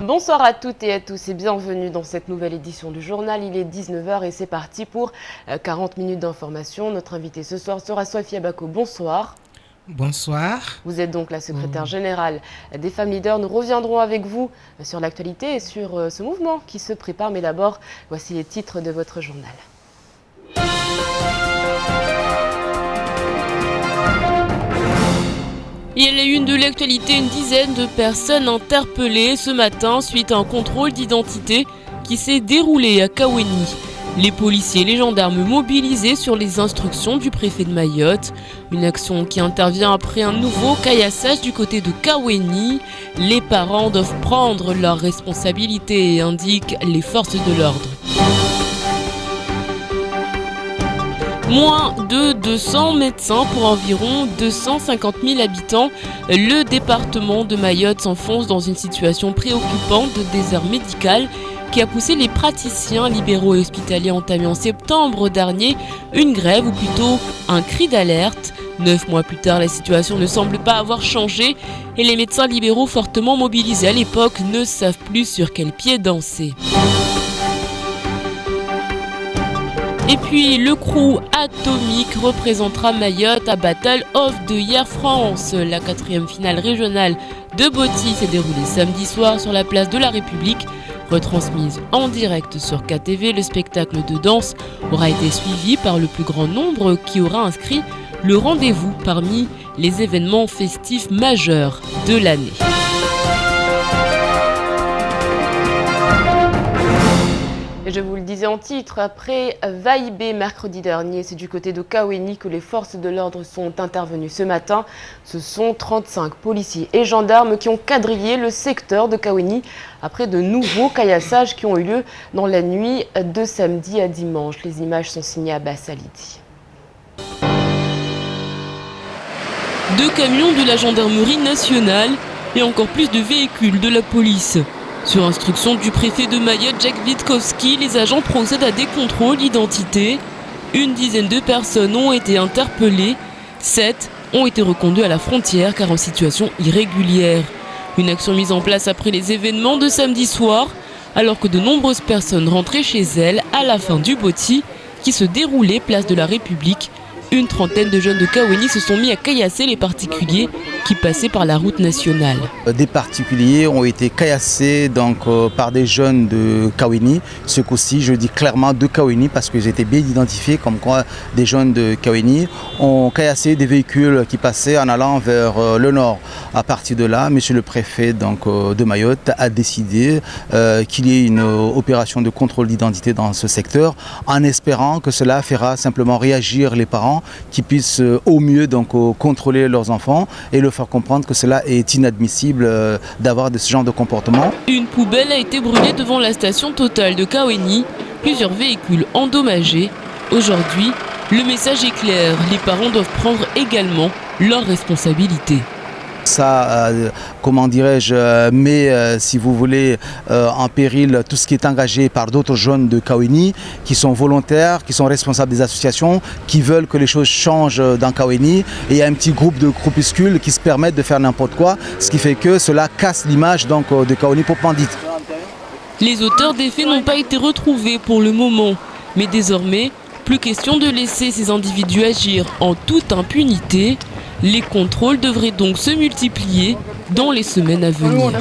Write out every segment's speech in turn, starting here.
Bonsoir à toutes et à tous et bienvenue dans cette nouvelle édition du journal. Il est 19h et c'est parti pour 40 minutes d'information. Notre invitée ce soir sera Sophie Abako. Bonsoir. Bonsoir. Vous êtes donc la secrétaire générale des femmes leaders. Nous reviendrons avec vous sur l'actualité et sur ce mouvement qui se prépare. Mais d'abord, voici les titres de votre journal. Il y a la une de l'actualité, une dizaine de personnes interpellées ce matin suite à un contrôle d'identité qui s'est déroulé à Kaweni. Les policiers et les gendarmes mobilisés sur les instructions du préfet de Mayotte. Une action qui intervient après un nouveau caillassage du côté de Kaweni. Les parents doivent prendre leurs responsabilités, indiquent les forces de l'ordre. Moins de 200 médecins pour environ 250 000 habitants. Le département de Mayotte s'enfonce dans une situation préoccupante de désert médical qui a poussé les praticiens libéraux et hospitaliers à entamer en septembre dernier une grève ou plutôt un cri d'alerte. 9 mois plus tard, la situation ne semble pas avoir changé et les médecins libéraux fortement mobilisés à l'époque ne savent plus sur quel pied danser. Et puis, le crew Atomique représentera Mayotte à Battle of the Year France. La 4e finale régionale de Botti s'est déroulée samedi soir sur la place de la République. Retransmise en direct sur KTV, le spectacle de danse aura été suivi par le plus grand nombre qui aura inscrit le rendez-vous parmi les événements festifs majeurs de l'année. Et je vous le disais en titre, après Vaïbé mercredi dernier, c'est du côté de Kaweni que les forces de l'ordre sont intervenues ce matin. Ce sont 35 policiers et gendarmes qui ont quadrillé le secteur de Kaweni après de nouveaux caillassages qui ont eu lieu dans la nuit de samedi à dimanche. Les images sont signées Abbas Alidi. 2 camions de la gendarmerie nationale et encore plus de véhicules de la police. Sur instruction du préfet de Mayotte, Jacques Witkowski, les agents procèdent à des contrôles d'identité. Une dizaine de personnes ont été interpellées. 7 ont été reconduits à la frontière car en situation irrégulière. Une action mise en place après les événements de samedi soir, alors que de nombreuses personnes rentraient chez elles à la fin du Botti qui se déroulait place de la République. Une trentaine de jeunes de Kaweni se sont mis à caillasser les particuliers qui passaient par la route nationale. Des particuliers ont été caillassés par des jeunes de Kaweni. Ce coup-ci, je dis clairement de Kaweni parce qu'ils étaient bien identifiés comme quoi des jeunes de Kaweni ont caillassé des véhicules qui passaient en allant vers le nord. À partir de là, monsieur le préfet de Mayotte a décidé qu'il y ait une opération de contrôle d'identité dans ce secteur en espérant que cela fera simplement réagir les parents qui puissent au mieux contrôler leurs enfants et leur faire comprendre que cela est inadmissible d'avoir ce genre de comportement. Une poubelle a été brûlée devant la station Total de Kaweni, plusieurs véhicules endommagés. Aujourd'hui, le message est clair, les parents doivent prendre également leurs responsabilités. Ça, met, si vous voulez, en péril tout ce qui est engagé par d'autres jeunes de Kaweni qui sont volontaires, qui sont responsables des associations, qui veulent que les choses changent dans Kaweni. Et il y a un petit groupe de groupuscules qui se permettent de faire n'importe quoi, ce qui fait que cela casse l'image de Kaweni pour Pandit. Les auteurs des faits n'ont pas été retrouvés pour le moment, mais désormais, plus question de laisser ces individus agir en toute impunité. Les contrôles devraient donc se multiplier dans les semaines à venir.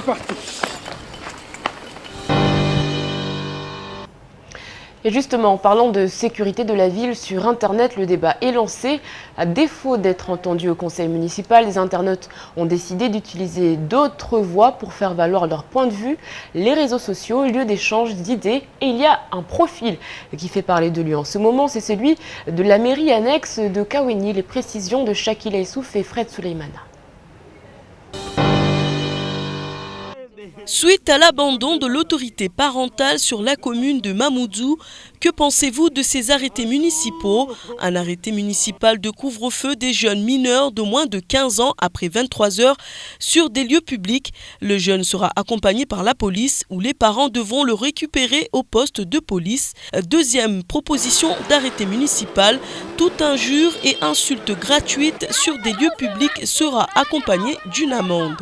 Et justement, en parlant de sécurité de la ville, sur Internet, le débat est lancé. À défaut d'être entendu au conseil municipal, les internautes ont décidé d'utiliser d'autres voies pour faire valoir leur point de vue. Les réseaux sociaux, lieu d'échange d'idées. Et il y a un profil qui fait parler de lui en ce moment, c'est celui de la mairie annexe de Kaweni. Les précisions de Shakila Issouf et Fred Souleymana. Suite à l'abandon de l'autorité parentale sur la commune de Mamoudzou, que pensez-vous de ces arrêtés municipaux? Un arrêté municipal de couvre-feu des jeunes mineurs de moins de 15 ans après 23 heures sur des lieux publics. Le jeune sera accompagné par la police ou les parents devront le récupérer au poste de police. Deuxième proposition d'arrêté municipal, toute injure et insulte gratuite sur des lieux publics sera accompagnée d'une amende.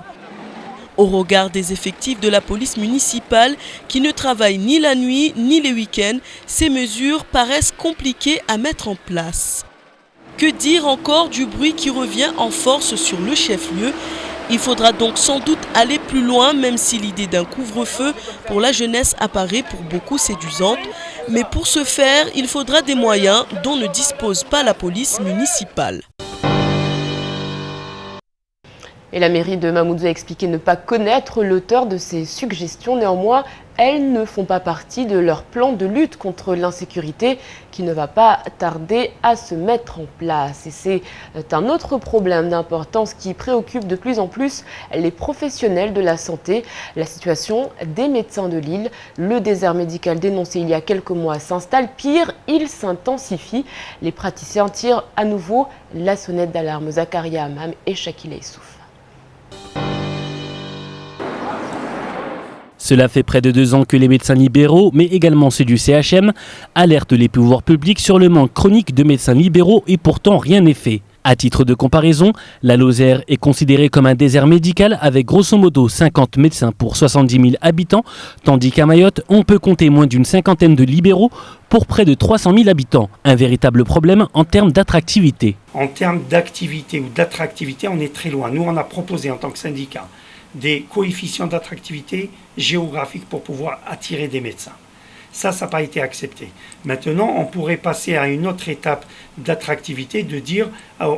Au regard des effectifs de la police municipale qui ne travaillent ni la nuit ni les week-ends, ces mesures paraissent compliquées à mettre en place. Que dire encore du bruit qui revient en force sur le chef-lieu ? Il faudra donc sans doute aller plus loin, même si l'idée d'un couvre-feu pour la jeunesse apparaît pour beaucoup séduisante. Mais pour ce faire, il faudra des moyens dont ne dispose pas la police municipale. Et la mairie de Mamoudzou a expliqué ne pas connaître l'auteur de ces suggestions. Néanmoins, elles ne font pas partie de leur plan de lutte contre l'insécurité qui ne va pas tarder à se mettre en place. Et c'est un autre problème d'importance qui préoccupe de plus en plus les professionnels de la santé, la situation des médecins de l'île. Le désert médical dénoncé il y a quelques mois s'installe. Pire, il s'intensifie. Les praticiens tirent à nouveau la sonnette d'alarme. Zakaria Amam et Shakila Issouf. Cela fait près de 2 ans que les médecins libéraux, mais également ceux du CHM, alertent les pouvoirs publics sur le manque chronique de médecins libéraux et pourtant rien n'est fait. À titre de comparaison, la Lozère est considérée comme un désert médical avec grosso modo 50 médecins pour 70 000 habitants, tandis qu'à Mayotte, on peut compter moins d'une cinquantaine de libéraux pour près de 300 000 habitants. Un véritable problème en termes d'attractivité. En termes d'activité ou d'attractivité, on est très loin. Nous, on a proposé en tant que syndicat des coefficients d'attractivité géographique pour pouvoir attirer des médecins. Ça n'a pas été accepté. Maintenant, on pourrait passer à une autre étape d'attractivité, de dire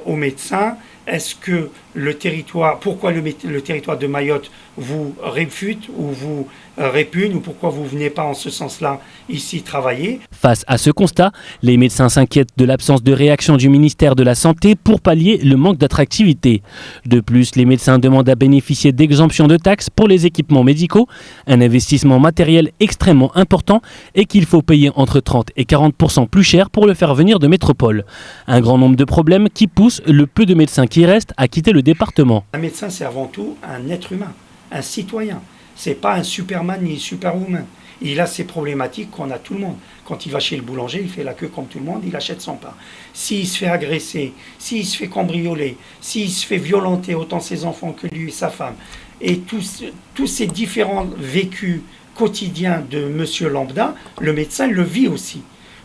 aux médecins, est-ce que le territoire, pourquoi le territoire de Mayotte vous réfute ou vous répugne, ou pourquoi vous ne venez pas en ce sens-là ici travailler ? Face à ce constat, les médecins s'inquiètent de l'absence de réaction du ministère de la Santé pour pallier le manque d'attractivité. De plus, les médecins demandent à bénéficier d'exemptions de taxes pour les équipements médicaux, un investissement matériel extrêmement important et qu'il faut payer entre 30 et 40% plus cher pour le faire venir de métropole. Un grand nombre de problèmes qui poussent le peu de médecins qui restent à quitter le département. Un médecin, c'est avant tout un être humain, un citoyen. C'est pas un Superman ni Superwoman. Il a ses problématiques qu'on a tout le monde. Quand il va chez le boulanger, il fait la queue comme tout le monde, il achète son pain. S'il se fait agresser, s'il se fait cambrioler, s'il se fait violenter autant ses enfants que lui et sa femme, et tous ces différents vécus quotidiens de monsieur lambda, le médecin le vit aussi.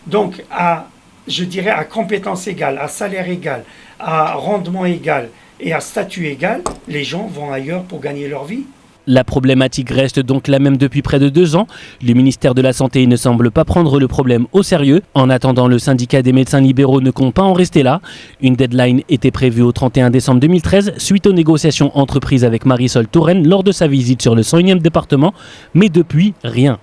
Donc, je dirais à compétence égale, à salaire égal, à rendement égal et à statut égal, les gens vont ailleurs pour gagner leur vie. La problématique reste donc la même depuis près de 2 ans. Le ministère de la Santé ne semble pas prendre le problème au sérieux. En attendant, le syndicat des médecins libéraux ne compte pas en rester là. Une deadline était prévue au 31 décembre 2013 suite aux négociations entreprises avec Marisol Touraine lors de sa visite sur le 101e département. Mais depuis, rien.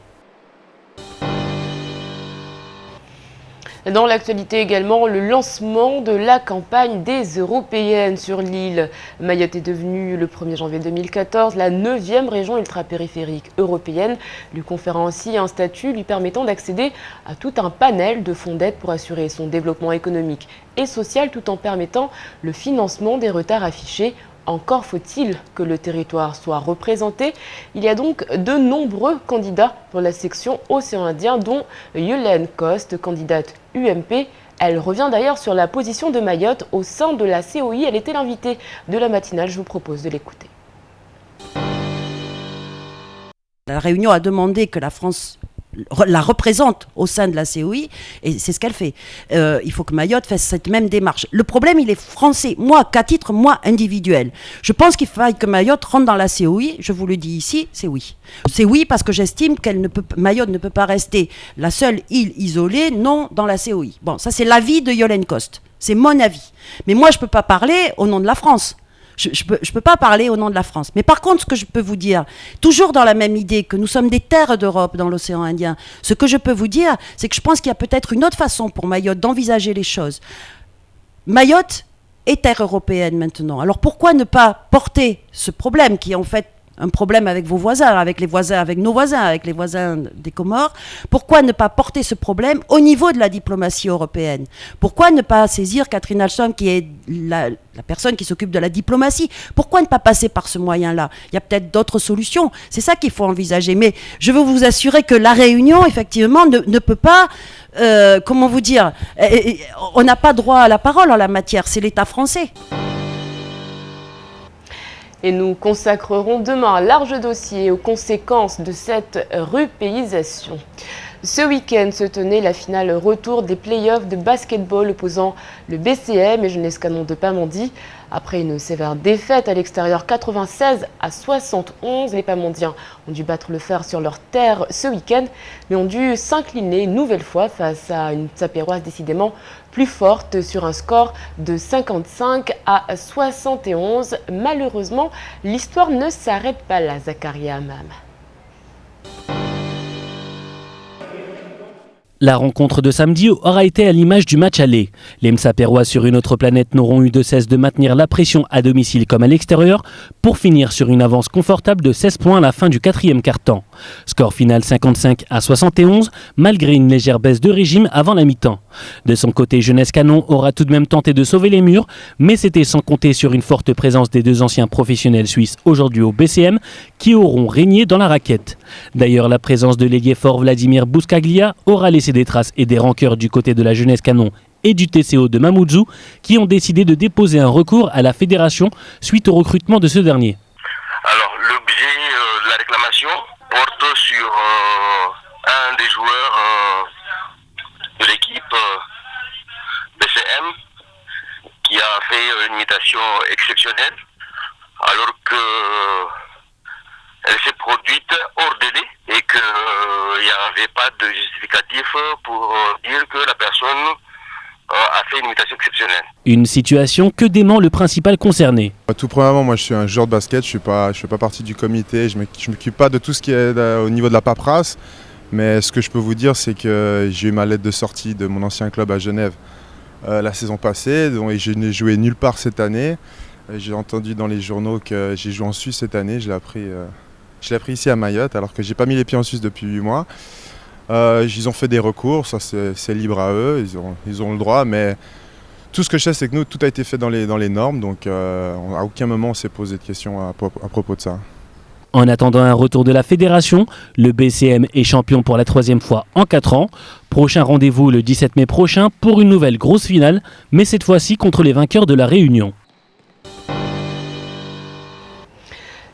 Dans l'actualité également, le lancement de la campagne des européennes sur l'île. Mayotte est devenue le 1er janvier 2014 la 9e région ultrapériphérique européenne, lui conférant ainsi un statut lui permettant d'accéder à tout un panel de fonds d'aide pour assurer son développement économique et social tout en permettant le financement des retards affichés. Encore faut-il que le territoire soit représenté. Il y a donc de nombreux candidats pour la section Océan Indien, dont Yolène Coste, candidate UMP. Elle revient d'ailleurs sur la position de Mayotte au sein de la COI. Elle était l'invitée de la matinale. Je vous propose de l'écouter. La Réunion a demandé que la France la représente au sein de la COI, et c'est ce qu'elle fait. Il faut que Mayotte fasse cette même démarche. Le problème, il est français. Moi, qu'à titre, individuel, je pense qu'il faille que Mayotte rentre dans la COI. Je vous le dis ici, c'est oui. C'est oui parce que j'estime Mayotte ne peut pas rester la seule île isolée, non dans la COI. Bon, ça c'est l'avis de Yolène Coste. C'est mon avis. Mais moi, je ne peux pas parler au nom de la France. Je peux pas parler au nom de la France. Mais par contre, ce que je peux vous dire, toujours dans la même idée que nous sommes des terres d'Europe dans l'océan Indien, ce que je peux vous dire, c'est que je pense qu'il y a peut-être une autre façon pour Mayotte d'envisager les choses. Mayotte est terre européenne maintenant. Alors pourquoi ne pas porter ce problème qui est en fait un problème avec vos voisins, avec nos voisins, avec les voisins des Comores. Pourquoi ne pas porter ce problème au niveau de la diplomatie européenne ? Pourquoi ne pas saisir Catherine Ashton, qui est la personne qui s'occupe de la diplomatie ? Pourquoi ne pas passer par ce moyen-là ? Il y a peut-être d'autres solutions. C'est ça qu'il faut envisager. Mais je veux vous assurer que la Réunion, effectivement, ne peut pas... comment vous dire ? On n'a pas droit à la parole en la matière. C'est l'État français. Et nous consacrerons demain un large dossier aux conséquences de cette rupéisation. Ce week-end se tenait la finale retour des playoffs de basketball opposant le BCM et Jeunesse Canon de Pamandie. Après une sévère défaite à l'extérieur 96-71, les Pamandiens ont dû battre le fer sur leur terre ce week-end, mais ont dû s'incliner une nouvelle fois face à une Mtsapéroise décidément plus forte sur un score de 55-71. Malheureusement, l'histoire ne s'arrête pas là, Zakaria Amam. La rencontre de samedi aura été à l'image du match aller. Les Mtsapérois sur une autre planète n'auront eu de cesse de maintenir la pression à domicile comme à l'extérieur pour finir sur une avance confortable de 16 points à la fin du quatrième quart-temps. Score final 55-71, malgré une légère baisse de régime avant la mi-temps. De son côté, Jeunesse Canon aura tout de même tenté de sauver les murs, mais c'était sans compter sur une forte présence des deux anciens professionnels suisses aujourd'hui au BCM qui auront régné dans la raquette. D'ailleurs, la présence de l'ailier fort Vladimir Bouskaglia aura laissé des traces et des rancœurs du côté de la Jeunesse Canon et du TCO de Mamoudzou qui ont décidé de déposer un recours à la fédération suite au recrutement de ce dernier. Alors l'objet de la réclamation porte sur un des joueurs de l'équipe BCM qui a fait une imitation exceptionnelle alors qu'elle s'est produite hors délai et qu'il n'y avait pas de justificatif pour dire que la personne a fait une imitation exceptionnelle. Une situation que dément le principal concerné. Tout premièrement, moi je suis un joueur de basket, je fais pas partie du comité, je m'occupe pas de tout ce qui est au niveau de la paperasse, mais ce que je peux vous dire c'est que j'ai eu ma lettre de sortie de mon ancien club à Genève la saison passée, et je n'ai joué nulle part cette année. J'ai entendu dans les journaux que j'ai joué en Suisse cette année, je l'ai appris ici à Mayotte alors que j'ai pas mis les pieds en Suisse depuis 8 mois. Ils ont fait des recours, ça c'est libre à eux, ils ont le droit, mais tout ce que je sais c'est que nous tout a été fait dans les normes, donc à aucun moment on s'est posé de questions à propos de ça. En attendant un retour de la fédération, le BCM est champion pour la 3e fois en 4 ans. Prochain rendez-vous le 17 mai prochain pour une nouvelle grosse finale, mais cette fois-ci contre les vainqueurs de la Réunion.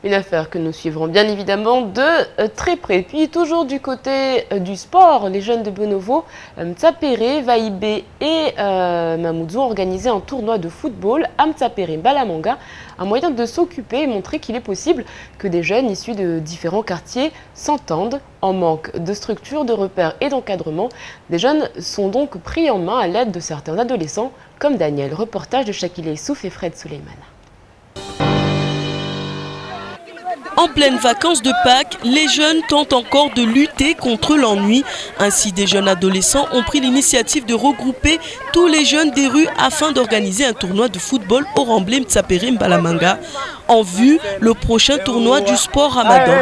Une affaire que nous suivrons bien évidemment de très près. Puis toujours du côté du sport, les jeunes de Bonovo, Mtsapéré, Vaïbé et Mamoudzou ont organisé un tournoi de football à Mtsapéré-Mbalamanga, un moyen de s'occuper et montrer qu'il est possible que des jeunes issus de différents quartiers s'entendent. En manque de structure, de repères et d'encadrement, des jeunes sont donc pris en main à l'aide de certains adolescents comme Daniel. Reportage de Shakile Souf et Fred Suleiman. En pleine vacances de Pâques, les jeunes tentent encore de lutter contre l'ennui. Ainsi, des jeunes adolescents ont pris l'initiative de regrouper tous les jeunes des rues afin d'organiser un tournoi de football au Remblai Mtsapéré-Mbalamanga. En vue, le prochain tournoi du sport Ramadan.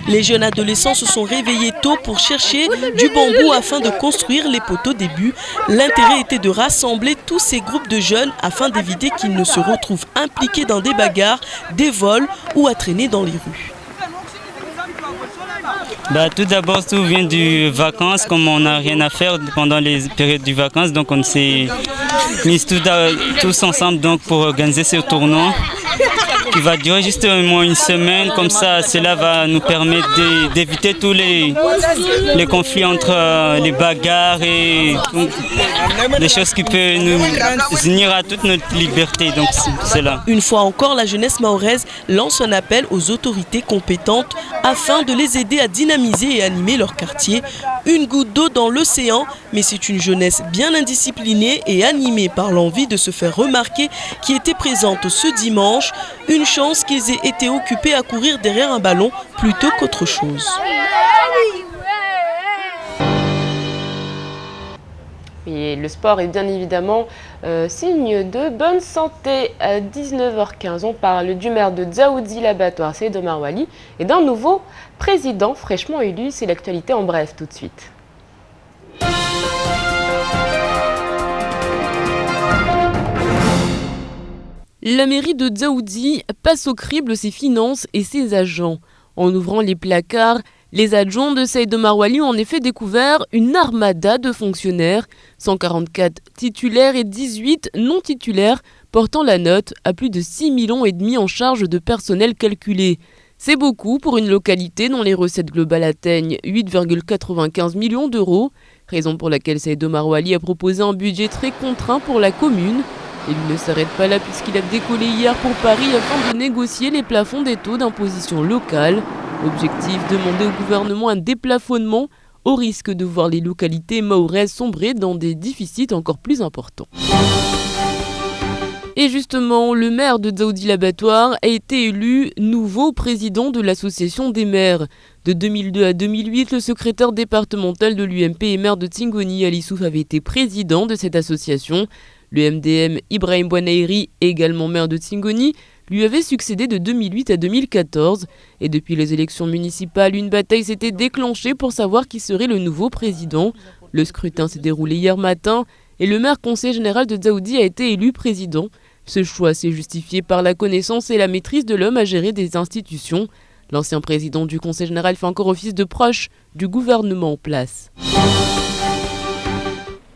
Les jeunes adolescents se sont réveillés tôt pour chercher du bambou afin de construire les poteaux début. L'intérêt était de rassembler tous ces groupes de jeunes afin d'éviter qu'ils ne se retrouvent impliqués dans des bagarres, des vols ou à traîner dans les rues. Tout d'abord, tout vient des vacances. Comme on n'a rien à faire pendant les périodes de vacances, donc on s'est mis tous ensemble donc, pour organiser ce tournoi qui va durer juste au moins une semaine. Comme ça, cela va nous permettre d'éviter tous les conflits entre les bagarres et des choses qui peuvent nous unir à toute notre liberté. Donc, c'est là. Une fois encore, la jeunesse mahoraise lance un appel aux autorités compétentes afin de les aider à dynamiser et animer leur quartier. Une goutte d'eau dans l'océan, mais c'est une jeunesse bien indisciplinée et animée par l'envie de se faire remarquer qui était présente ce dimanche. Une chance qu'ils aient été occupés à courir derrière un ballon plutôt qu'autre chose. Et le sport est bien évidemment signe de bonne santé. À 19h15, on parle du maire de Dzaoudzi, l'abattoir Seyd Omar Wali, et d'un nouveau président fraîchement élu. C'est l'actualité en bref tout de suite. La mairie de Dzaoudzi passe au crible ses finances et ses agents. En ouvrant les placards, les adjoints de Seyd Omar Wali ont en effet découvert une armada de fonctionnaires, 144 titulaires et 18 non titulaires, portant la note à plus de 6,5 millions en charge de personnel calculé. C'est beaucoup pour une localité dont les recettes globales atteignent 8,95 millions d'euros, raison pour laquelle Saïd Omar Ouali a proposé un budget très contraint pour la commune. Et il ne s'arrête pas là puisqu'il a décollé hier pour Paris afin de négocier les plafonds des taux d'imposition locale. Objectif, demander au gouvernement un déplafonnement au risque de voir les localités mahoraises sombrer dans des déficits encore plus importants. Et justement, le maire de Dzaoudi-l'Abattoir a été élu nouveau président de l'association des maires. De 2002 à 2008, le secrétaire départemental de l'UMP et maire de Tingoni, Ali Souf, avait été président de cette association. Le MDM Ibrahim Bouanaïri, également maire de Tingoni, lui avait succédé de 2008 à 2014. Et depuis les élections municipales, une bataille s'était déclenchée pour savoir qui serait le nouveau président. Le scrutin s'est déroulé hier matin et le maire conseiller général de Dzaoudi a été élu président. Ce choix s'est justifié par la connaissance et la maîtrise de l'homme à gérer des institutions. L'ancien président du conseil général fait encore office de proche du gouvernement en place.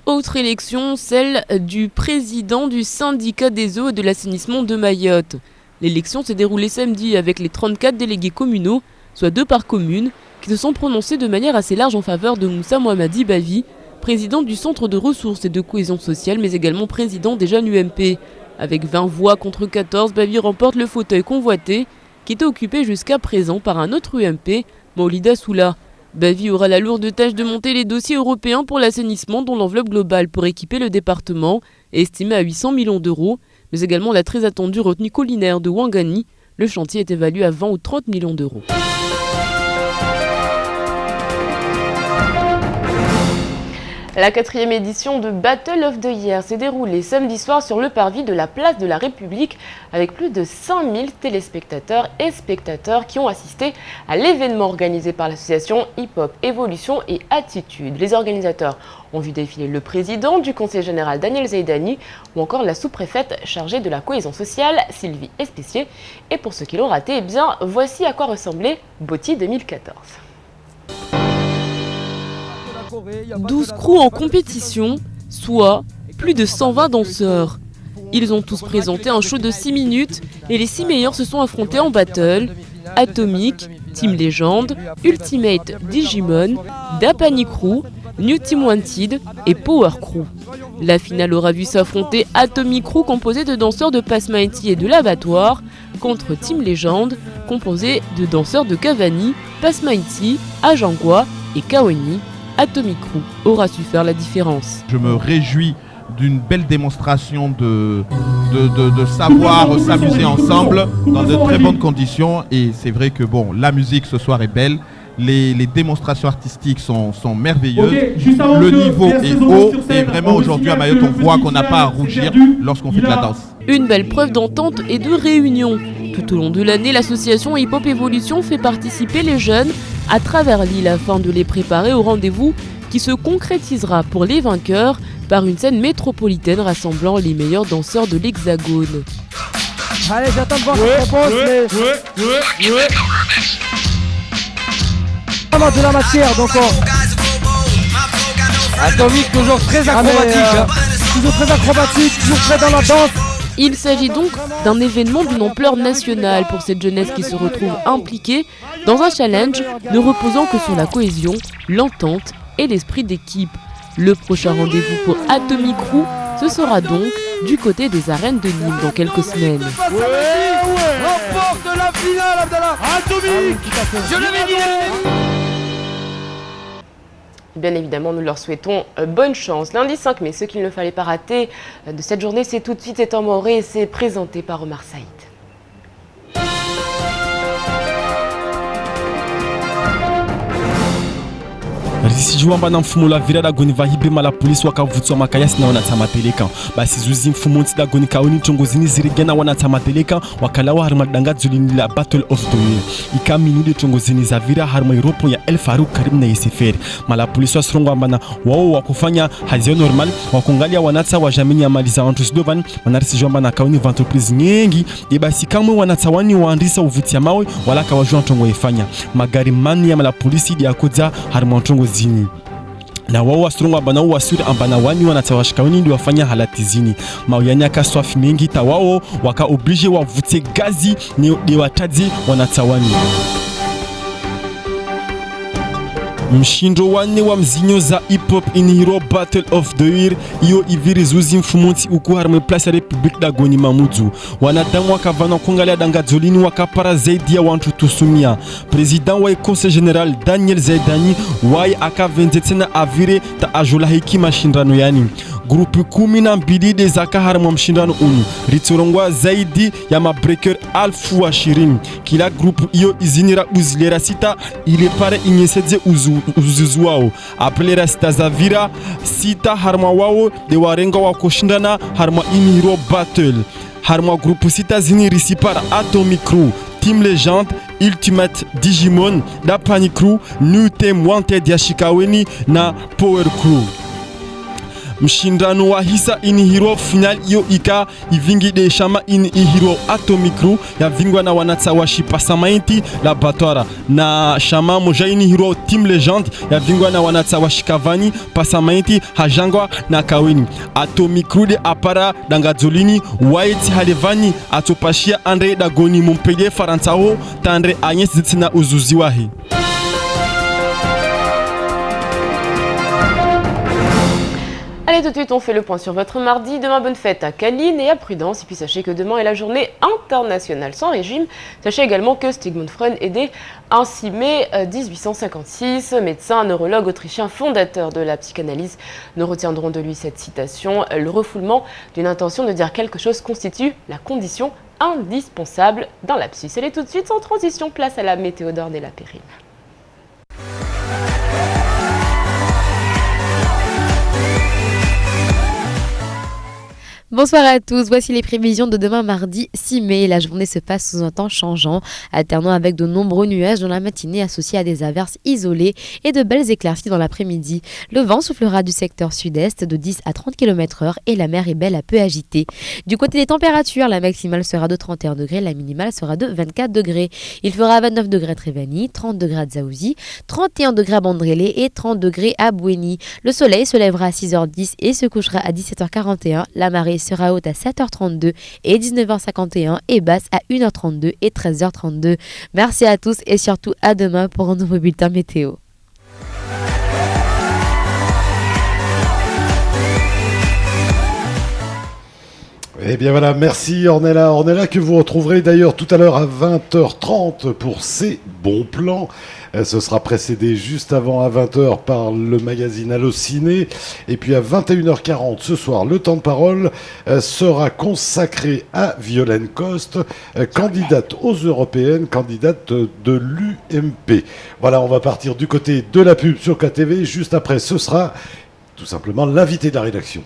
Autre élection, celle du président du syndicat des eaux et de l'assainissement de Mayotte. L'élection s'est déroulée samedi avec les 34 délégués communaux, soit 2 par commune, qui se sont prononcés de manière assez large en faveur de Moussa Mohamadi Bavi, président du Centre de ressources et de cohésion sociale, mais également président des jeunes UMP. Avec 20 voix contre 14, Bavi remporte le fauteuil convoité, qui était occupé jusqu'à présent par un autre UMP, Maolida Soula. Bavi aura la lourde tâche de monter les dossiers européens pour l'assainissement dont l'enveloppe globale pour équiper le département est estimée à 800 millions d'euros, mais également la très attendue retenue collinaire de Ouangani. Le chantier est évalué à 20 ou 30 millions d'euros. La 4e édition de Battle of the Year s'est déroulée samedi soir sur le parvis de la place de la République avec plus de 5000 téléspectateurs et spectateurs qui ont assisté à l'événement organisé par l'association Hip Hop Évolution et Attitude. Les organisateurs ont vu défiler le président du conseil général Daniel Zaidani ou encore la sous-préfète chargée de la cohésion sociale Sylvie Espessier. Et pour ceux qui l'ont raté, eh bien, voici à quoi ressemblait Boti 2014. 12 crews en compétition, soit plus de 120 danseurs. Ils ont tous présenté un show de 6 minutes et les 6 meilleurs se sont affrontés en battle. Atomic, Team Legend, Ultimate Digimon, Dapani Crew, New Team Wanted et Power Crew. La finale aura vu s'affronter Atomic Crew composé de danseurs de Pass Mighty et de l'Abattoir contre Team Legend composé de danseurs de Cavani, Pass Mighty, Ajangwa et Kaweni. Atomic Crew aura su faire la différence. Je me réjouis d'une belle démonstration de savoir s'amuser ensemble dans de très bonnes conditions. Et c'est vrai que bon, la musique ce soir est belle, les démonstrations artistiques sont merveilleuses, le niveau est haut et vraiment aujourd'hui à Mayotte on voit qu'on n'a pas à rougir lorsqu'on fait de la danse. Une belle preuve d'entente et de réunion. Tout au long de l'année, l'association Hip Hop Évolution fait participer les jeunes à travers l'île afin de les préparer au rendez-vous qui se concrétisera pour les vainqueurs par une scène métropolitaine rassemblant les meilleurs danseurs de l'Hexagone. Allez, j'attends de voir cette réponse, mais... de la matière, donc Atomic, toujours très acrobatique. Toujours très acrobatique, toujours très dans la danse. Il s'agit donc d'un événement d'une ampleur nationale pour cette jeunesse qui se retrouve impliquée dans un challenge ne reposant que sur la cohésion, l'entente et l'esprit d'équipe. Le prochain rendez-vous pour Atomic Crew, ce sera donc du côté des arènes de Nîmes dans quelques semaines. Remporte la finale, Abdallah. Atomic, je l'avais dit. Bien évidemment, nous leur souhaitons bonne chance. Lundi 5 mai, ce qu'il ne fallait pas rater de cette journée, c'est tout de suite étant Moré et c'est présenté par Omar Saïd. risijua mbana mfumo la virada goni vahibre mala polisi wakavutswa makayasi na wanatama teleka basi zuzi mfumo ntida goni kaoni chongozini zirigena wanatama teleka wakalawa harma dangadzulini la Battle of the Year ikaminu de chongozini za vira harma Europe ya El Farouk karibu na SFR mala polisi wasrongo mbana wao wakufanya hazio normal wakongalia wanatsa wajamini ya mali za wantusidovan wanarisijua mbana kaoni entreprise nyingi e basi kamwe wanatawani waandisa uvutia mawe wala kawajua ntongo ifanya magari mani ya mala polisi ya kodza harma ntongo zini na wao wasurungwa bana wasuri ambana wani wanatawashikaoni ndio wafanya halati zini mauyanyaka swafi mengi tawao waka oblige wavute gazi ni watazi wanatawani. Mshindo wanne wa mzinyo za hip hop in Hero Battle of the Year iyo iviri zuzi mfumonti uku harme place ya Republique da Goni Mamoudzou. Wanadamu wakavana kuangalia dangadzolini wakapara zaidi ya wantu tusumia. President wa Conseil General Daniel Zaidani wai akavende tena avire ta ajola hiki mashindano yani. Grupu 12 de zaka harma mshindano unu. Ritorongwa zaidi ya mabreaker alfu wa shirini. Kila grupu iyo izinira uzilera sita ile pare inyeseze uzuzu wao. Apelera sita zavira sita harma wao de warenga wa kushindana harma in Hero Battle. Harma grupu sita zini risipara Atomic Crew, Team Legend, Ultimate Digimon, da Panic Crew, New Team Wanted ya Shikaweni na Power Crew. Mshindano wa hisa in Hero final iyo ika ivingi de shama in Hero Atomic Crew ya vingwa na wanatsawashi pasamainti la batwara na shama moja in Hero Team Legend ya vingwa na wanatsawashi kavani pasamainti hajangwa na kaweni. Atomic Crew de apara dangadzolini waiti halevani atopashia Andre Dagoni Montpellier Faransaho tandre Agnes zitina uzuziwahi. Allez, tout de suite, on fait le point sur votre mardi. Demain, bonne fête à Caline et à Prudence. Et puis, sachez que demain est la journée internationale sans régime. Sachez également que Sigmund Freud est né un 6 mai 1856. Médecin, neurologue autrichien, fondateur de la psychanalyse. Nous retiendrons de lui cette citation. Le refoulement d'une intention de dire quelque chose constitue la condition indispensable d'un lapsus. Allez, tout de suite, sans transition, place à la météo d'Ornella Péril. Bonsoir à tous, voici les prévisions de demain mardi 6 mai. La journée se passe sous un temps changeant, alternant avec de nombreux nuages dans la matinée associés à des averses isolées et de belles éclaircies dans l'après-midi. Le vent soufflera du secteur sud-est de 10 à 30 km/h et la mer est belle à peu agitée. Du côté des températures, la maximale sera de 31 degrés, la minimale sera de 24 degrés. Il fera 29 degrés à Trévani, 30 degrés à Dzaouzi, 31 degrés à Bandrélé et 30 degrés à Bouéni. Le soleil se lèvera à 6h10 et se couchera à 17h41. La marée sera haute à 7h32 et 19h51 et basse à 1h32 et 13h32. Merci à tous et surtout à demain pour un nouveau bulletin météo. Eh bien voilà, merci Ornella. Ornella que vous retrouverez d'ailleurs tout à l'heure à 20h30 pour ses bons plans. Ce sera précédé juste avant à 20h par le magazine Allociné. Et puis à 21h40 ce soir, le temps de parole sera consacré à Violaine Coste, candidate aux européennes, candidate de l'UMP. Voilà, on va partir du côté de la pub sur KTV. Juste après, ce sera tout simplement l'invité de la rédaction.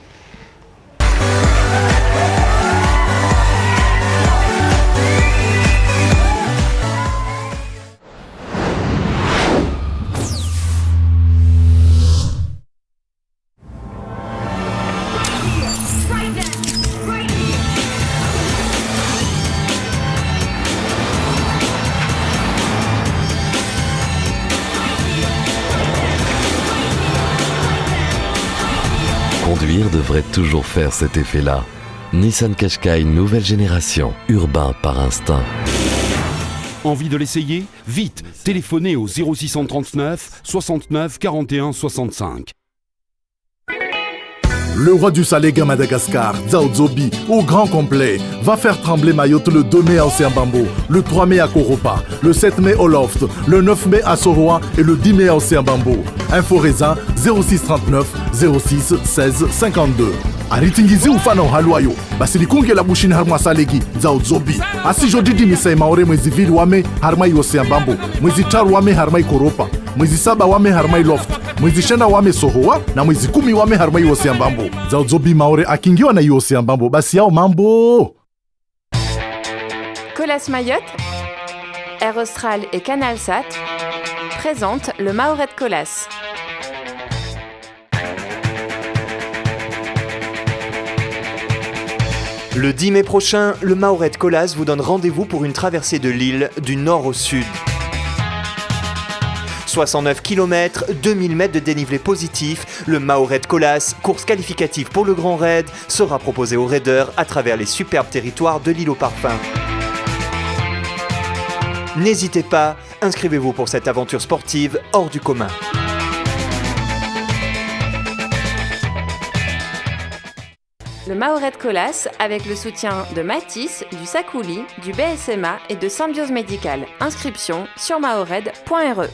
Conduire devrait toujours faire cet effet-là. Nissan Qashqai nouvelle génération, urbain par instinct. Envie de l'essayer? Vite, téléphonez au 0639 69 41 65. Le roi du Salega Madagascar, Zhao Zobi, au grand complet, va faire trembler Mayotte le 2 mai à Océan Bambo, le 3 mai à Koropa, le 7 mai au Loft, le 9 mai à Soroa et le 10 mai à Océan Bambo. Info Reza 0639 06 16 52. Aritingizi ufana uhaluayo basilikunge la bushini harma salegi Zhao Zobi asi jodidi misai maore mwezi vili wame harmai Océan Bambo, mwezi taru wame harmai Koropa, mwezi saba wame harmai Loft, mwezi shenda wame Sohoa na mwezi 10 wame harmai Océan Bambo. Zhao Zobi maore akingiwa na Océan Bambo basi yao mambo. Colas Mayotte, Air Austral et Canalsat présentent le Mahorais de Colas. Le 10 mai prochain, le Mahorais de Colas vous donne rendez-vous pour une traversée de l'île du nord au sud. 69 km, 2000 mètres de dénivelé positif, le Mao Raid Colas, course qualificative pour le Grand Raid, sera proposé aux raiders à travers les superbes territoires de l'île aux Parfums. N'hésitez pas, inscrivez-vous pour cette aventure sportive hors du commun. Le Mao Raid Colas avec le soutien de Matisse, du Sakouli, du BSMA et de Symbiose Médicale. Inscription sur maored.re.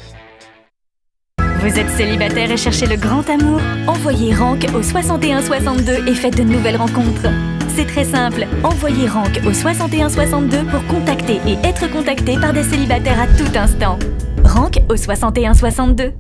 Vous êtes célibataire et cherchez le grand amour? Envoyez RANK au 6162 et faites de nouvelles rencontres. C'est très simple, envoyez RANK au 6162 pour contacter et être contacté par des célibataires à tout instant. RANK au 6162.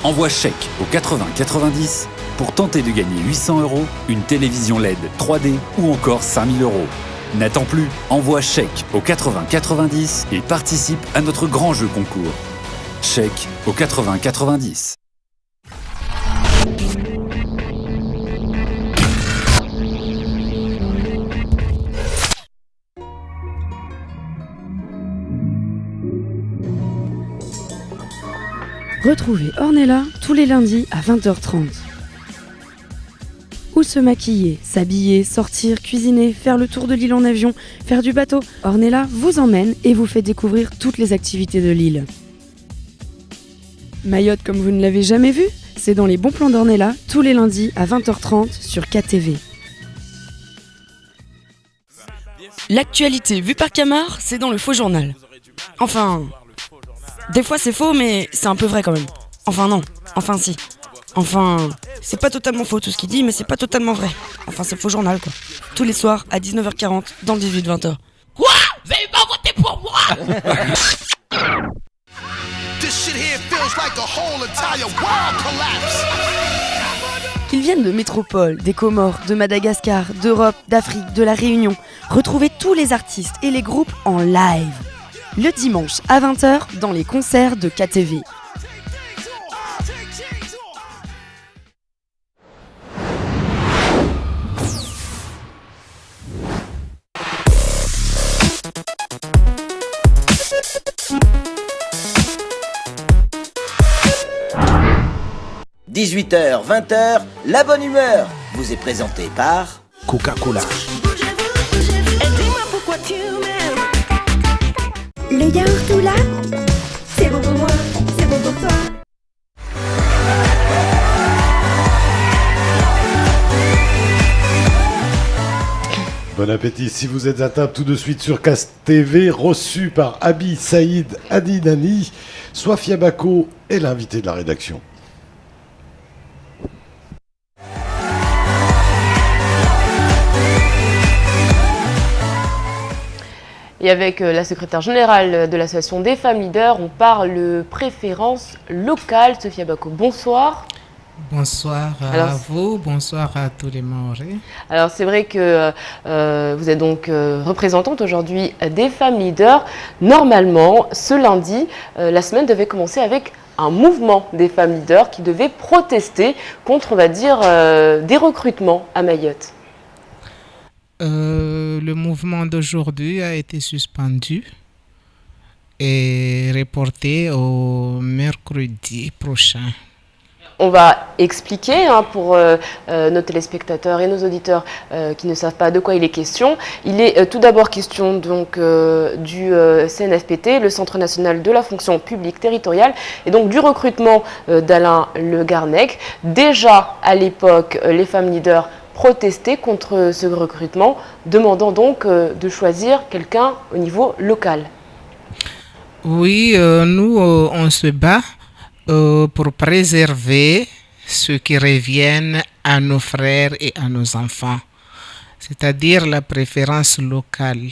Envoie chèque au 80 90 pour tenter de gagner 800 €, une télévision LED 3D ou encore 5000 €. N'attends plus, envoie chèque au 80 90 et participe à notre grand jeu concours. Chèque au 80 90. Retrouvez Ornella tous les lundis à 20h30. Où se maquiller, s'habiller, sortir, cuisiner, faire le tour de l'île en avion, faire du bateau, Ornella vous emmène et vous fait découvrir toutes les activités de l'île. Mayotte comme vous ne l'avez jamais vu, c'est dans les bons plans d'Ornella tous les lundis à 20h30 sur KTV. L'actualité vue par Camar, c'est dans le faux journal. Enfin, des fois c'est faux, mais c'est un peu vrai quand même. Enfin non, enfin si. Enfin, c'est pas totalement faux tout ce qu'il dit, mais c'est pas totalement vrai. Enfin, c'est faux journal quoi. Tous les soirs à 19h40 dans le 18-20h. Quoi? Vous avez pas voté pour moi? Qu'ils viennent de métropole, des Comores, de Madagascar, d'Europe, d'Afrique, de la Réunion, retrouvez tous les artistes et les groupes en live. Le dimanche à 20h dans les concerts de KTV. « 18h, 20h, la bonne humeur vous est présentée par Coca-Cola. Le yaourt tout là, c'est bon pour moi, c'est bon pour toi. Bon appétit si vous êtes à table tout de suite sur CAS TV, reçu par Abi Saïd Adinani, Soifia Bako et l'invité de la rédaction. Et avec la secrétaire générale de l'association des femmes leaders, on parle préférence locale. Soifia Bako, bonsoir. Bonsoir à vous, bonsoir à tous les Mahorais. Alors c'est vrai que vous êtes donc représentante aujourd'hui des femmes leaders. Normalement, ce lundi, la semaine devait commencer avec un mouvement des femmes leaders qui devait protester contre, on va dire, des recrutements à Mayotte. Le mouvement d'aujourd'hui a été suspendu et reporté au mercredi prochain. On va expliquer pour nos téléspectateurs et nos auditeurs qui ne savent pas de quoi il est question. Il est tout d'abord question donc du CNFPT, le Centre national de la fonction publique territoriale, et donc du recrutement d'Alain Le Garnec. Déjà à l'époque, les femmes leaders protestaient contre ce recrutement, demandant donc de choisir quelqu'un au niveau local. Oui, nous, on se bat pour préserver ce qui revient à nos frères et à nos enfants, c'est-à-dire la préférence locale.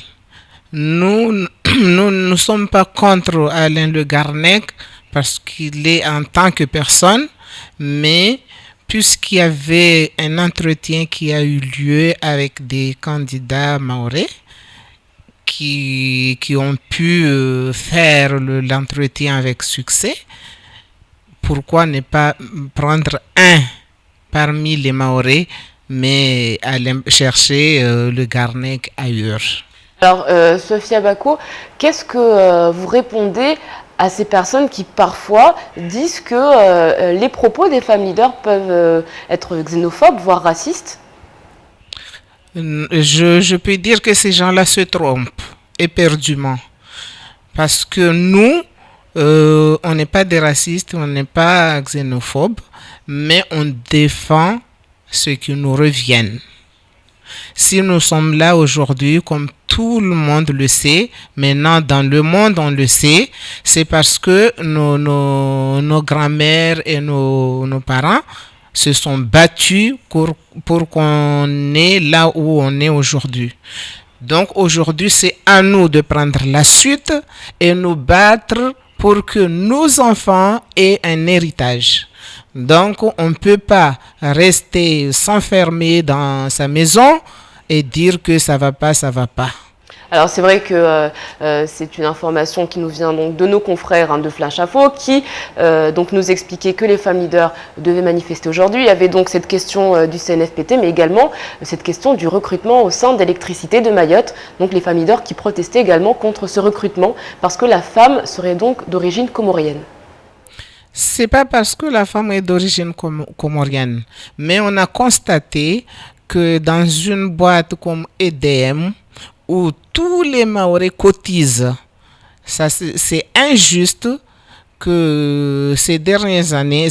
Nous ne sommes pas contre Alain Le Garnec parce qu'il est en tant que personne, mais puisqu'il y avait un entretien qui a eu lieu avec des candidats mahorais qui ont pu faire l'entretien avec succès, pourquoi ne pas prendre un parmi les Mahorais, mais aller chercher le Garnec ailleurs? Alors, Sophia Bako, qu'est-ce que vous répondez à ces personnes qui parfois disent que les propos des femmes leaders peuvent être xénophobes, voire racistes? Je peux dire que ces gens-là se trompent éperdument. Parce que nous, on n'est pas des racistes, on n'est pas xénophobes, mais on défend ce qui nous revient. Si nous sommes là aujourd'hui, comme tout le monde le sait, maintenant dans le monde on le sait, c'est parce que nos grands-mères et nos parents se sont battus pour qu'on est là où on est aujourd'hui. Donc aujourd'hui, c'est à nous de prendre la suite et nous battre pour que nos enfants aient un héritage. Donc on ne peut pas rester s'enfermer dans sa maison et dire que ça va pas, ça va pas. Alors c'est vrai que c'est une information qui nous vient donc de nos confrères de Flash Info qui donc nous expliquaient que les femmes leaders devaient manifester aujourd'hui. Il y avait donc cette question du CNFPT, mais également cette question du recrutement au sein d'Électricité de Mayotte. Donc les femmes leaders qui protestaient également contre ce recrutement parce que la femme serait donc d'origine comorienne. C'est pas parce que la femme est d'origine comorienne, mais on a constaté que dans une boîte comme EDM, où tous les Mahorais cotisent, ça c'est injuste que ces dernières années,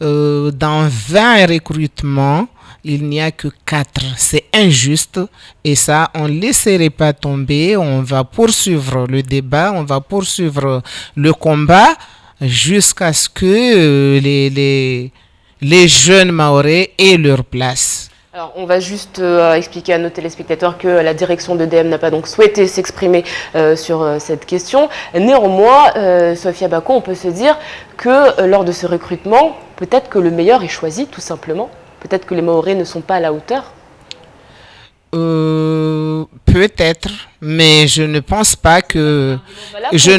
dans 20 recrutements, il n'y a que 4. C'est injuste et ça, on ne laisserait pas tomber. On va poursuivre le débat, on va poursuivre le combat jusqu'à ce que les jeunes Mahorais aient leur place. Alors, on va juste expliquer à nos téléspectateurs que la direction d'EDM n'a pas donc souhaité s'exprimer sur cette question. Néanmoins, Sophia Bako, on peut se dire que lors de ce recrutement, peut-être que le meilleur est choisi, tout simplement. Peut-être que les Mahorais ne sont pas à la hauteur. Peut-être, mais je ne pense pas que sur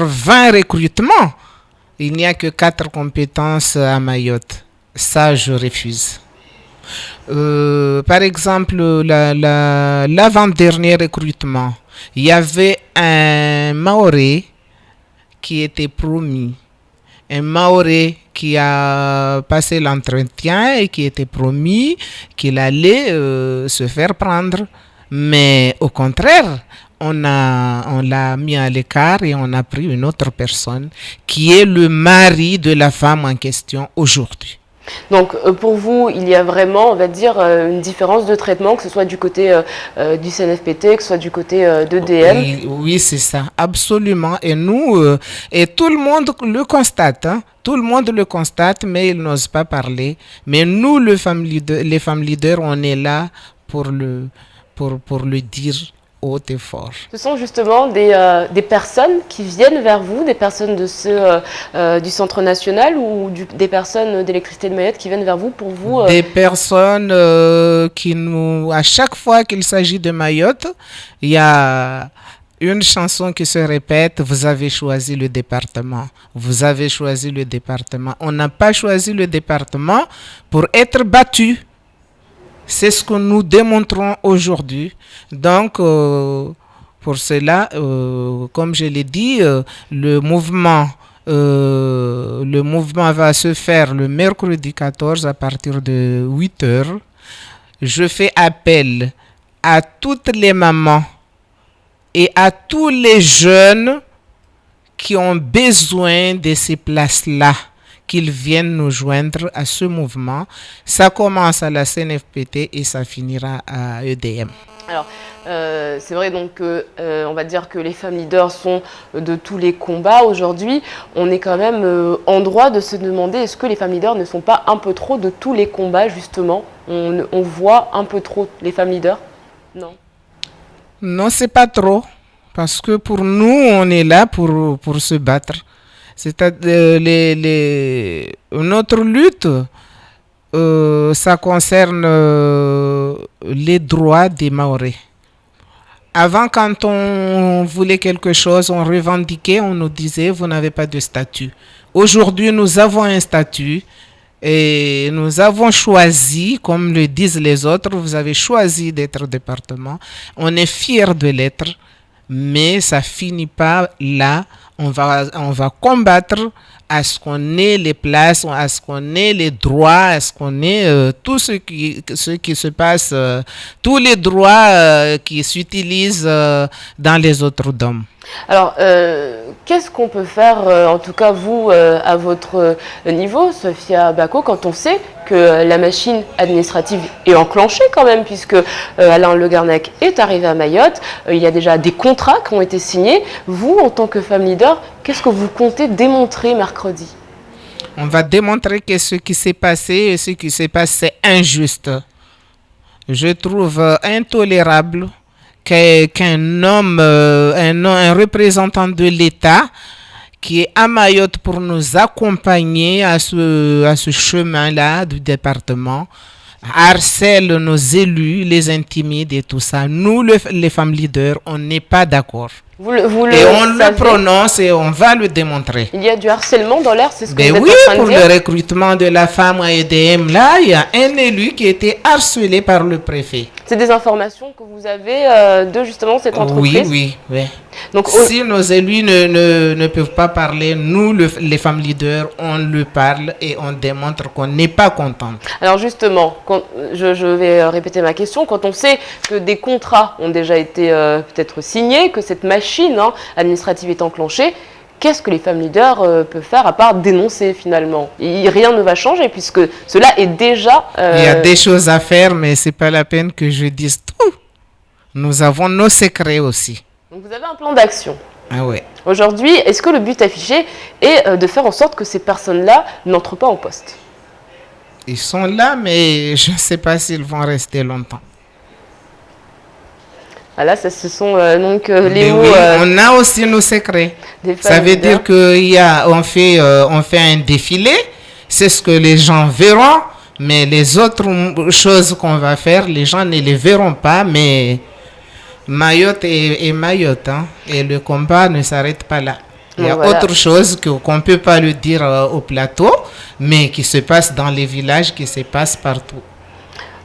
20 recrutements, il n'y a que 4 compétences à Mayotte. Ça, je refuse. Par exemple, l'avant-dernier recrutement, il y avait un Mahorais qui était promis. Un Mahorais qui a passé l'entretien et qui était promis qu'il allait se faire prendre. Mais au contraire, on l'a mis à l'écart et on a pris une autre personne qui est le mari de la femme en question aujourd'hui. Donc pour vous, il y a vraiment, on va dire, une différence de traitement, que ce soit du côté du CNFPT, que ce soit du côté d'EDM. Oui, c'est ça, absolument. Et nous, et tout le monde le constate, tout le monde le constate, mais ils n'osent pas parler. Mais nous, les femmes leaders, on est là pour le dire haut et fort. Ce sont justement des personnes qui viennent vers vous, des personnes de du Centre national ou des personnes d'Électricité de Mayotte qui viennent vers vous pour vous... Des personnes qui nous... À chaque fois qu'il s'agit de Mayotte, il y a une chanson qui se répète, vous avez choisi le département. Vous avez choisi le département. On n'a pas choisi le département pour être battu. C'est ce que nous démontrons aujourd'hui. Donc, Pour cela, comme je l'ai dit, le mouvement va se faire le mercredi 14 à partir de 8h. Je fais appel à toutes les mamans et à tous les jeunes qui ont besoin de ces places-là, qu'ils viennent nous joindre à ce mouvement. Ça commence à la CNFPT et ça finira à EDM. Alors, c'est vrai donc on va dire que les femmes leaders sont de tous les combats. Aujourd'hui, on est quand même en droit de se demander est-ce que les femmes leaders ne sont pas un peu trop de tous les combats, justement. On voit un peu trop les femmes leaders? Non. Non, c'est pas trop. Parce que pour nous, on est là pour se battre. C'est-à-dire, notre lutte, ça concerne les droits des Mahorais. Avant, quand on voulait quelque chose, on revendiquait, on nous disait, vous n'avez pas de statut. Aujourd'hui, nous avons un statut et nous avons choisi, comme le disent les autres, vous avez choisi d'être département. On est fiers de l'être, mais ça finit pas là. On va combattre à ce qu'on ait les places, à ce qu'on ait les droits, à ce qu'on ait tout ce qui se passe, tous les droits qui s'utilisent dans les autres domaines. Alors, qu'est-ce qu'on peut faire, en tout cas vous, à votre niveau, Sophia Bako, quand on sait que la machine administrative est enclenchée quand même, puisque Alain Le Garnec est arrivé à Mayotte, il y a déjà des contrats qui ont été signés. Vous, en tant que femme leader, qu'est-ce que vous comptez démontrer mercredi? On va démontrer que ce qui s'est passé, c'est injuste. Je trouve intolérable qu'un homme, un représentant de l'État qui est à Mayotte pour nous accompagner à ce chemin-là du département, harcèle nos élus, les intimide et tout ça. Nous, les femmes leaders, on n'est pas d'accord. Et on le prononce et on va le démontrer. Il y a du harcèlement dans l'air, c'est ce que vous êtes oui, en train de pour dire. le recrutement de la femme à EDM, là, il y a un élu qui a été harcelé par le préfet. C'est des informations que vous avez de justement cette entreprise? Oui. Donc, si nos élus ne peuvent pas parler, nous, les femmes leaders, on le parle et on démontre qu'on n'est pas content. Alors justement, je vais répéter ma question. Quand on sait que des contrats ont déjà été peut-être signés, que cette machine administrative est enclenchée, qu'est-ce que les femmes leaders peuvent faire à part dénoncer finalement? Rien ne va changer puisque cela est déjà... Il y a des choses à faire, mais ce n'est pas la peine que je dise tout. Nous avons nos secrets aussi. Donc vous avez un plan d'action. Ah ouais. Aujourd'hui, est-ce que le but affiché est de faire en sorte que ces personnes-là n'entrent pas en poste? Ils sont là, mais je ne sais pas s'ils vont rester longtemps. Voilà, ce sont donc les mots... Oui, on a aussi nos secrets. Ça veut dire qu'on fait un défilé, c'est ce que les gens verront, mais les autres choses qu'on va faire, les gens ne les verront pas, mais Mayotte est Mayotte, et le combat ne s'arrête pas là. Il y a autre chose qu'on ne peut pas le dire au plateau, mais qui se passe dans les villages, qui se passe partout.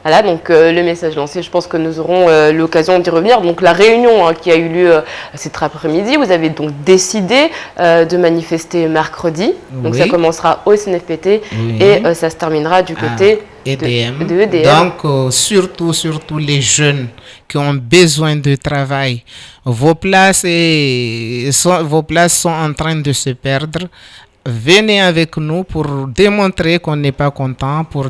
Voilà, donc le message lancé, je pense que nous aurons l'occasion d'y revenir. Donc la réunion qui a eu lieu cet après-midi, vous avez donc décidé de manifester mercredi. Donc ça commencera au CNFPT et ça se terminera du côté de EDM. Donc surtout les jeunes qui ont besoin de travail. Vos places sont en train de se perdre. Venez avec nous pour démontrer qu'on n'est pas content, pour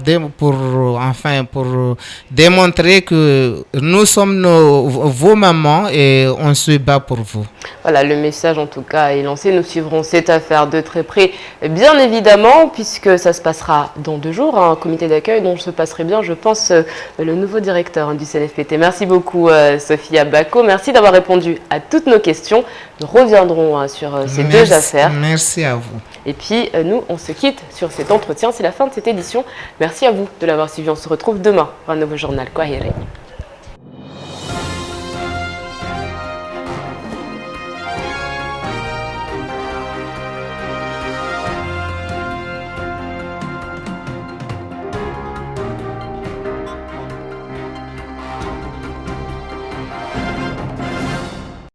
démontrer que nous sommes vos mamans et on se bat pour vous. Voilà, le message en tout cas est lancé. Nous suivrons cette affaire de très près, bien évidemment, puisque ça se passera dans 2 jours, un comité d'accueil dont se passerait bien, je pense, le nouveau directeur du CNFPT. Merci beaucoup, Sophia Bako. Merci d'avoir répondu à toutes nos questions. Nous reviendrons sur ces 2 affaires. Merci à vous. Et puis, nous, on se quitte sur cet entretien. C'est la fin de cette édition. Merci à vous de l'avoir suivi. On se retrouve demain pour un nouveau journal Kwahiri.